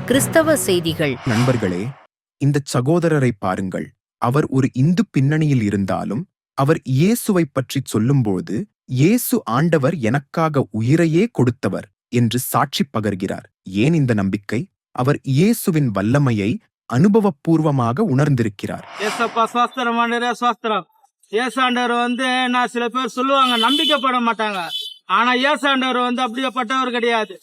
கிறிஸ்தவ செய்திகள். நண்பர்களே, இந்த சகோதரரை பாருங்கள். அவர் ஒரு இந்து பின்னணியில் இருந்தாலும் அவர் இயேசுவை பற்றி சொல்லும்போது, இயேசு ஆண்டவர் எனக்காக உயிரையே கொடுத்தவர் என்று சாட்சி பகர்கிறார். ஏன் இந்த நம்பிக்கை? அவர் இயேசுவின் வல்லமையை அனுபவபூர்வமாக உணர்ந்திருக்கிறார். ஏசாண்டவர் நான் சில பேர் சொல்லுவாங்க நம்பிக்கைப்பட மாட்டாங்க. ஆனா ஏசாண்டவர் அப்படியேப்பட்டவர் கிடையாது.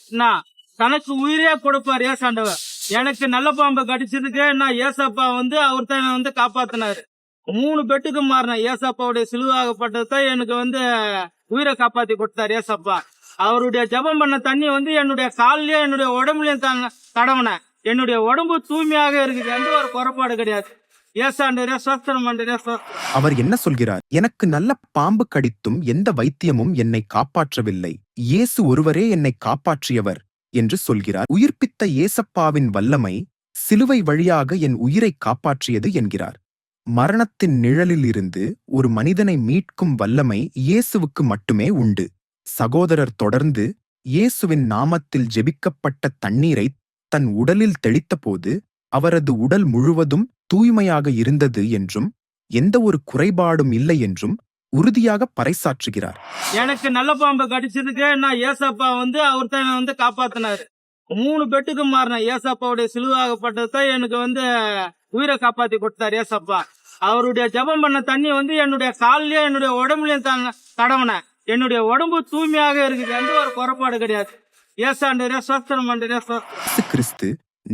தனக்கு உயிரே கொடுப்பார் ஏசாண்டவர். எனக்கு நல்ல பாம்பு கடிச்சதுக்கு நான் ஏசப்பா அவர் தான் காப்பாத்தினாரு. 3 பெட்டுக்கு மாறின ஏசப்பாவுடைய சிலுவாகப்பட்டது தான் எனக்கு உயிரை காப்பாத்தி கொடுத்தாரு ஏசப்பா. அவருடைய ஜபம் பண்ண தண்ணி என்னுடைய காலிலேயே என்னுடைய உடம்புலயும் தடவுன. என்னுடைய உடம்பு தூய்மையாக இருக்குது. எந்த ஒரு குறைபாடு கிடையாது. அவர் என்ன சொல்கிறார்? எனக்கு நல்ல பாம்பு கடித்தும் எந்த வைத்தியமும் என்னை காப்பாற்றவில்லை. இயேசு ஒருவரே என்னை காப்பாற்றியவர் என்று சொல்கிறார். உயிர்ப்பித்த ஏசப்பாவின் வல்லமை சிலுவை வழியாக என் உயிரை காப்பாற்றியது என்கிறார். மரணத்தின் நிழலில் இருந்து ஒரு மனிதனை மீட்கும் வல்லமை இயேசுவுக்கு மட்டுமே உண்டு. சகோதரர் தொடர்ந்து இயேசுவின் நாமத்தில் ஜெபிக்கப்பட்ட தண்ணீரை தன் உடலில் தெளித்தபோது அவரது உடல் முழுவதும் தூய்மையாக இருந்தது என்றும் எந்த ஒரு குறைபாடும் இல்லை என்றும் உறுதியாக பறைசாற்றுகிறார். எனக்கு நல்ல பாம்பு கடிச்சதுக்கு நான் ஏசப்பா அவர் தான் காப்பாத்தினாரு. 3 பெட்டுக்கு மாறின ஏசப்பாவுடைய சிலுவாகப்பட்டது தான் எனக்கு உயிரை காப்பாத்தி கொடுத்தாரு ஏசப்பா. அவருடைய ஜபம் பண்ண தண்ணி என்னுடைய காலிலேயே என்னுடைய உடம்புலயும் தடவுன. என்னுடைய உடம்பு தூய்மையாக இருக்குது. எந்த ஒரு குறைபாடு கிடையாது. கிறிஸ்து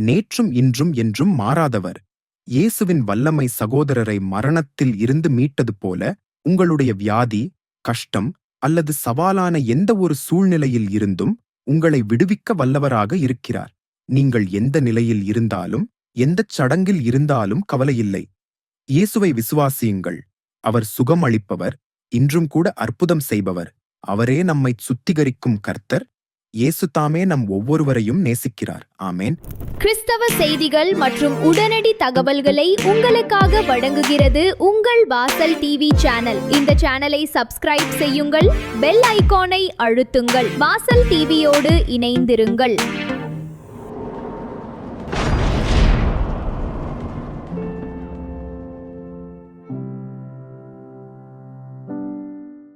நேற்றும் இன்றும் என்றும் மாறாதவர். இயேசுவின் வல்லமை சகோதரரை மரணத்தில் இருந்து மீட்டது போல உங்களுடைய வியாதி, கஷ்டம் அல்லது சவாலான எந்த ஒரு சூழ்நிலையில் இருந்தும் உங்களை விடுவிக்க வல்லவராக இருக்கிறார். நீங்கள் எந்த நிலையில் இருந்தாலும் எந்தச் சடங்கில் இருந்தாலும் கவலையில்லை. இயேசுவை விசுவாசியுங்கள். அவர் சுகம் அளிப்பவர், இன்றும் கூட அற்புதம் செய்பவர். அவரே நம்மை சுத்திகரிக்கும் கர்த்தர். இயேசு தாமே நம் ஒவ்வொருவரையும் நேசிக்கிறார். ஆமேன். கிறிஸ்தவ செய்திகள் மற்றும் உடனடி தகவல்களை உங்களுக்காக வழங்குகிறது உங்கள் வாசல் டிவி சேனல். இந்த சேனலை சப்ஸ்கிரைப் செய்யுங்கள், பெல் ஐகானை அழுத்துங்கள். வாசல் டிவியோடு இணைந்திருங்கள்.